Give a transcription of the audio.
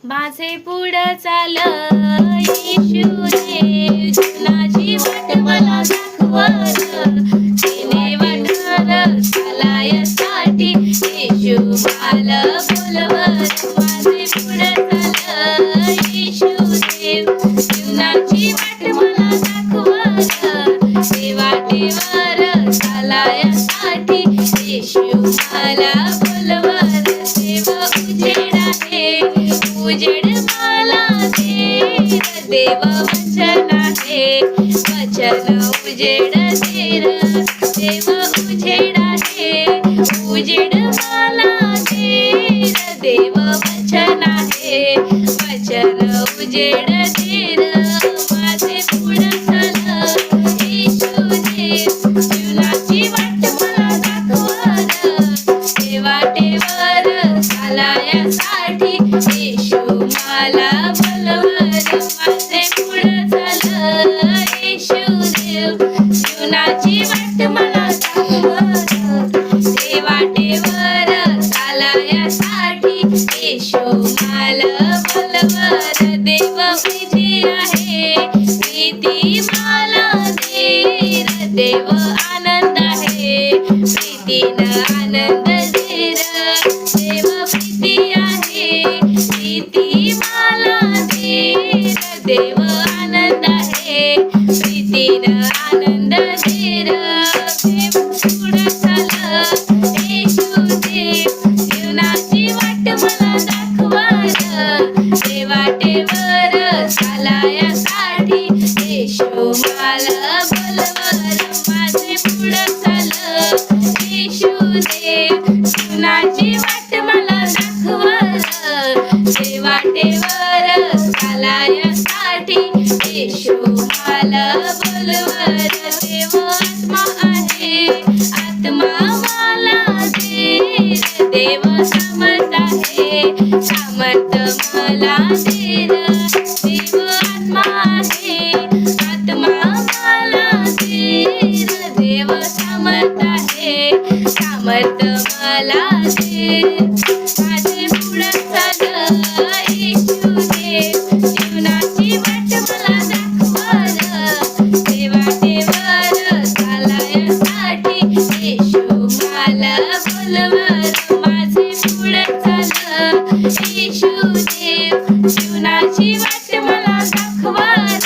माझे पुढं चाल येशू देव, जीवनाची वाट मला दाखवल, तिने वाटणार चालायसाठी येशू मला बोलवल. माझे पुढं चाल येशू देव, जीवनाची वाट मला दाखवल, ते वाटेवर चालायसाठी येशू मला बोलवल. देव उजेड आहे, उजेड मला दे, देव वचन आहे, वचन उजेड देर. देव उजेड आहे, उजेड मला दे, देव वचन आहे, वचन उजेड देर. माझे पुढं चाल येशू देव, जीवनाची वाट मला दाखवल, ते वाटेवर चालायसाठी येशू मला बोलवल. माझे पुढं चाल येशू देव, जीवनाची वाट मला दाखवल, ते वाटेवर चालायसाठी येशू मला बोलवल. देव प्रीती आहे, प्रीती मला दे, देव आनंद आहे, प्रीतीनं आनंद दे. देव प्रीती आहे, प्रीती मला दे, देव आनंद आहे, प्रीतीनं आनंद दे. देव पुढं चाल येशू देव, जीवनाची वाट मला दाखवल, ते वाटेवर चालायसाठी येशू मला बोलवल. माझे पुढं चाल येशू देव, जीवनाची वाट मला दाखवल, ते वाटेवर चालायसाठी येशू मला बोलवल. देव आत्मा आहे, आत्मा मला दे, देव सामर्थ आहे, सामर्थ मला दे. देव आत्मा आहे, आत्मा मला दे, देव सामर्थ आहे, सामर्थ मला दे. माझे पुढं चाल येशू देव, जीवनाची वाट मला दाखवल, ते वाटेवर चालायसाठी येशू मला बोलवल. माझे पुढं चाल येशू देव, जीवनाची वाट मला दाखवल,